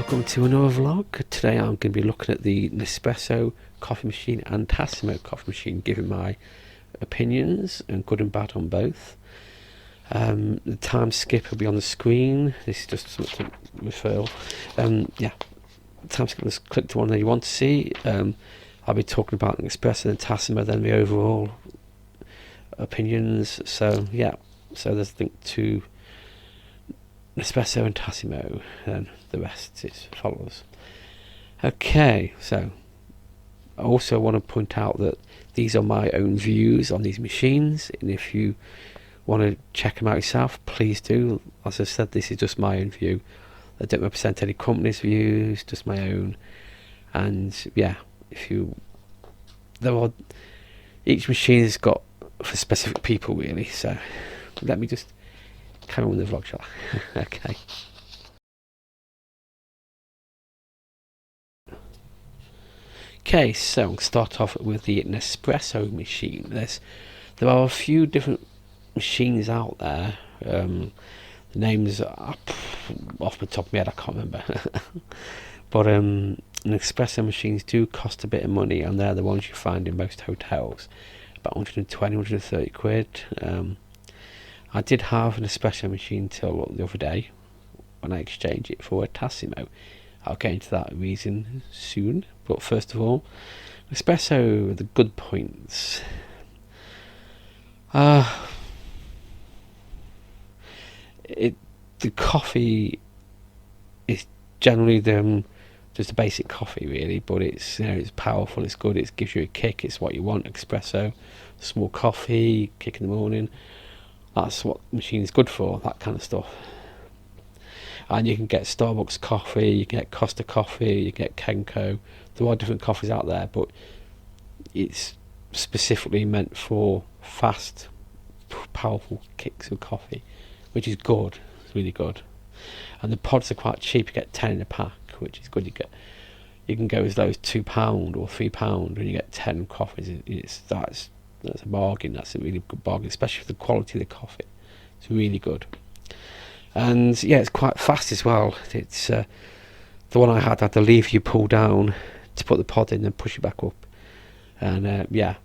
Welcome to another vlog. Today I'm going to be looking at the Nespresso coffee machine and Tassimo coffee machine, giving my opinions and good and bad on both. The time skip will be on the screen. This is just something to refer. Yeah, time skip, just click the one that you want to see. I'll be talking about the Nespresso and Tassimo, then the overall opinions. So yeah, so there's a link to Nespresso and Tassimo, and the rest follows. Okay, so I also want to point out that these are my own views on these machines, and if you want to check them out yourself, please do. As I said, this is just my own view. I don't represent any company's views, just my own. And yeah, each machine has got for specific people really. So let me just carry on with the vlog, shall I? Okay. Okay, so I'm going to start off with the Nespresso machine. There are a few different machines out there. The names are off the top of my head, I can't remember. But Nespresso machines do cost a bit of money, and they're the ones you find in most hotels. About 120, 130 quid. I did have an espresso machine till the other day when I exchanged it for a Tassimo. I'll get into that reason soon, but first of all, espresso, the good points. The coffee is generally just a basic coffee really, but it's it's powerful, it's good, it gives you a kick, it's what you want. Espresso, small coffee, kick in the morning. That's what the machine is good for, that kind of stuff. And you can get Starbucks coffee, you can get Costa coffee, you can get Kenko. There are different coffees out there, but it's specifically meant for fast, powerful kicks of coffee, which is good. It's really good. And the pods are quite cheap. You get 10 in a pack, which is good. You can go as low as £2 or £3 when you get 10 coffees. That's a bargain. That's a really good bargain, especially for the quality of the coffee. It's really good. And yeah, it's quite fast as well. It's the one I had the lever you pull down to put the pod in and push it back up. And yeah,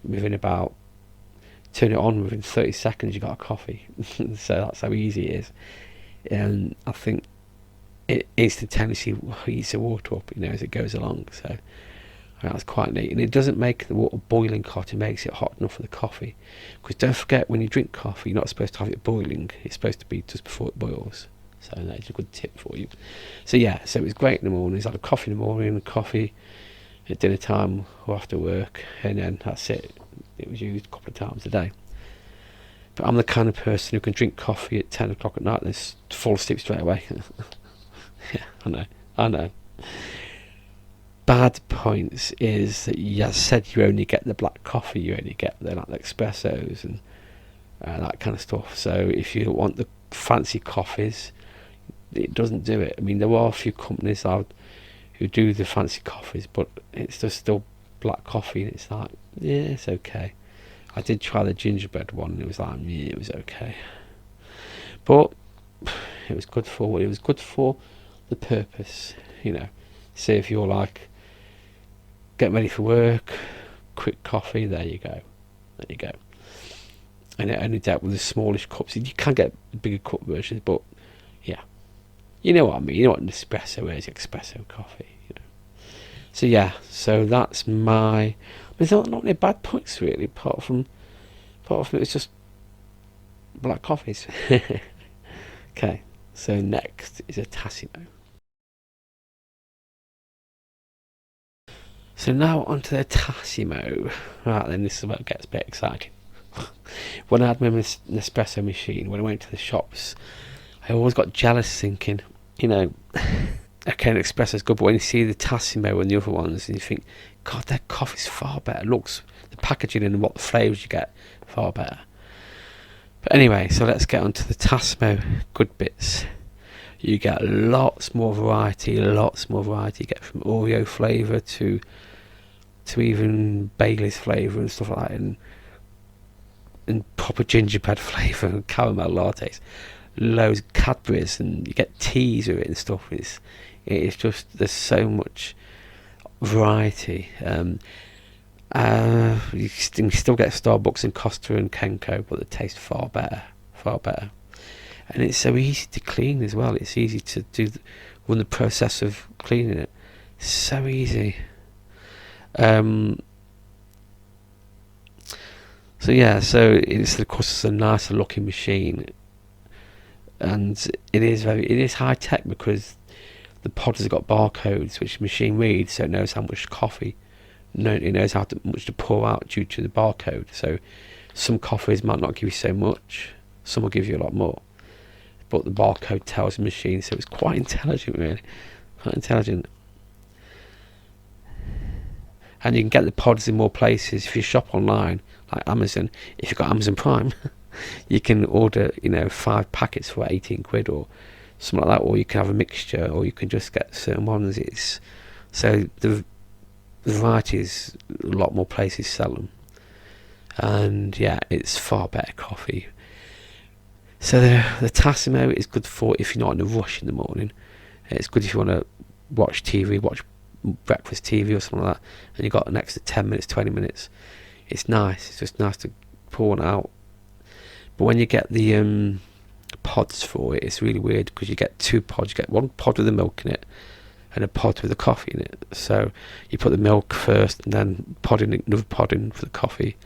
turn it on within 30 seconds you got a coffee. So that's how easy it is. And I think it instantaneously heats the water up, as it goes along. So that's quite neat. And it doesn't make the water boiling hot, it makes it hot enough for the coffee. Because don't forget, when you drink coffee, you're not supposed to have it boiling. It's supposed to be just before it boils. So that's a good tip for you. So yeah, so it was great in the morning. I had a coffee in the morning, coffee at dinner time or after work, and then that's it. It was used a couple of times a day. But I'm the kind of person who can drink coffee at 10 o'clock at night and fall asleep straight away. Yeah, I know. Bad points is that you said you only get the black coffee, you only get the espressos and that kind of stuff. So if you want the fancy coffees, it doesn't do it. I mean, there are a few companies out who do the fancy coffees, but it's just still black coffee, and it's like, yeah, it's okay. I did try the gingerbread one, and it was like, yeah, it was okay. But it was good for what it was good for, the purpose, Say if you're like getting ready for work, quick coffee, there you go. And it only dealt with the smallish cups. You can get bigger cup versions, but yeah, you know what I mean. You know what an espresso is, espresso coffee. So yeah, so that's my. There's not any bad points really, apart from it's just black coffees. Okay, so next is a Tassimo. So now onto the Tassimo. Right then, this is where it gets a bit exciting. When I had my Nespresso machine, when I went to the shops, I always got jealous thinking, okay, an espresso's good, but when you see the Tassimo and the other ones, and you think, God, their coffee's far better. Looks, the packaging and what flavours you get, far better. But anyway, so let's get on to the Tassimo good bits. You get lots more variety. You get from Oreo flavour to even Bailey's flavour and stuff like that, and proper gingerbread flavour and caramel lattes. Loads of Cadbury's, and you get teas with it and stuff. It's just, there's so much variety. You still get Starbucks and Costa and Kenko, but they taste far better, far better. And it's so easy to clean as well. It's easy to run the process of cleaning it. It's so easy. So yeah, so it's of course it's a nicer looking machine, and it is high tech because the pod has got barcodes which the machine reads, so it knows how much coffee. It knows how much to pour out due to the barcode. So some coffees might not give you so much, some will give you a lot more. But the barcode tells the machine, so it's quite intelligent, really. Quite intelligent. And you can get the pods in more places if you shop online, like Amazon. If you've got Amazon Prime, you can order, 5 packets for 18 quid or something like that, or you can have a mixture, or you can just get certain ones. So the variety is a lot more places sell them, and yeah, it's far better coffee. So the Tassimo is good for if you're not in a rush in the morning. It's good if you want to watch TV, watch breakfast TV or something like that, and you've got an extra 10 minutes, 20 minutes. It's nice. It's just nice to pour one out. But when you get the pods for it, it's really weird because you get 2 pods. You get one pod with the milk in it and a pod with the coffee in it. So you put the milk first and then another pod in for the coffee.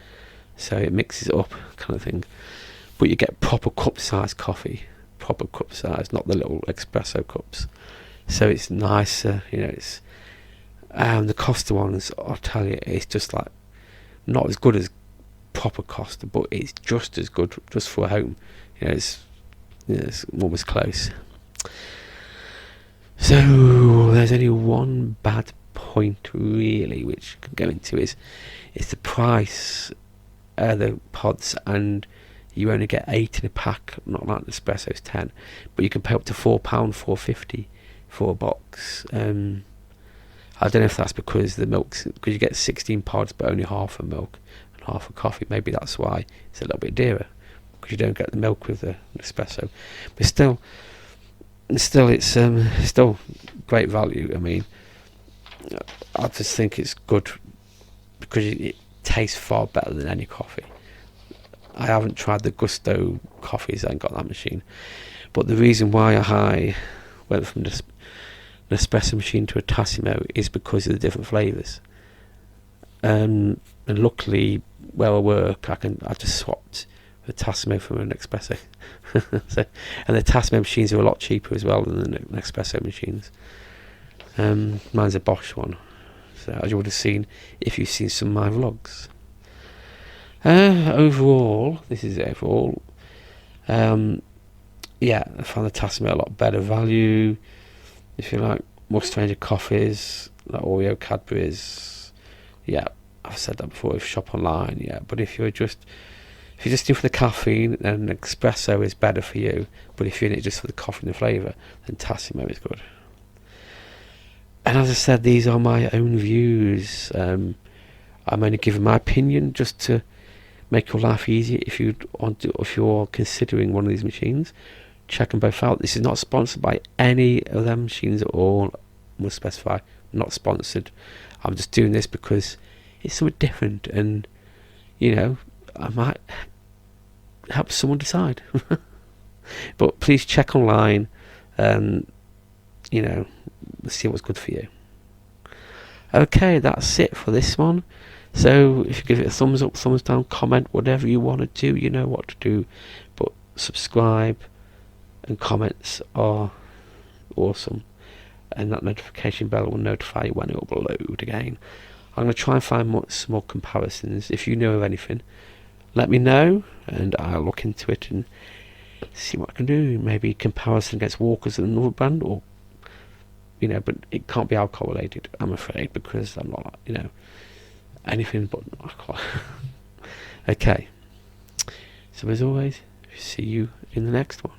So it mixes it up, kind of thing. But you get proper cup size coffee, proper cup size, not the little espresso cups. So it's nicer, it's the Costa ones, I'll tell you, it's just like not as good as proper Costa, but it's just as good just for home. It's almost close. So there's only one bad point really, which I can go into is the price of the pods, and you only get 8 in a pack, not like Nespresso's 10, but you can pay up to £4, £4.50 for a box. I don't know if that's because because you get 16 pods but only half a milk and half a coffee. Maybe that's why it's a little bit dearer, because you don't get the milk with the Nespresso. But still it's still great value. I mean, I just think it's good because it tastes far better than any coffee. I haven't tried the Gusto coffees, I ain't got that machine. But the reason why I went from an espresso machine to a Tassimo is because of the different flavours. And luckily, where I work, I just swapped the Tassimo for an espresso. And the Tassimo machines are a lot cheaper as well than the Nespresso machines. Mine's a Bosch one, so as you would have seen if you've seen some of my vlogs. Overall, this is overall. Yeah, I found the Tassimo a lot better value. If you like more stranger coffees, like Oreo, Cadbury's, yeah, I've said that before. If you shop online, yeah, but if you're just in for the caffeine, then espresso is better for you. But if you're in it just for the coffee and the flavour, then Tassimo is good. And as I said, these are my own views. I'm only giving my opinion just to make your life easier. If you're considering one of these machines, check them both out. This is not sponsored by any of them machines at all. I must specify, not sponsored. I'm just doing this because it's something different, and I might help someone decide. But please check online, see what's good for you. Okay, that's it for this one. So if you give it a thumbs up, thumbs down, comment, whatever you want to do, you know what to do. But subscribe and comments are awesome, and that notification bell will notify you when it will load again. I'm going to try and find some more comparisons. If you know of anything, let me know and I'll look into it and see what I can do. Maybe comparison against Walker's and another brand, or but it can't be alcohol related, I'm afraid, because I'm not anything but alcohol. Okay, so as always, see you in the next one.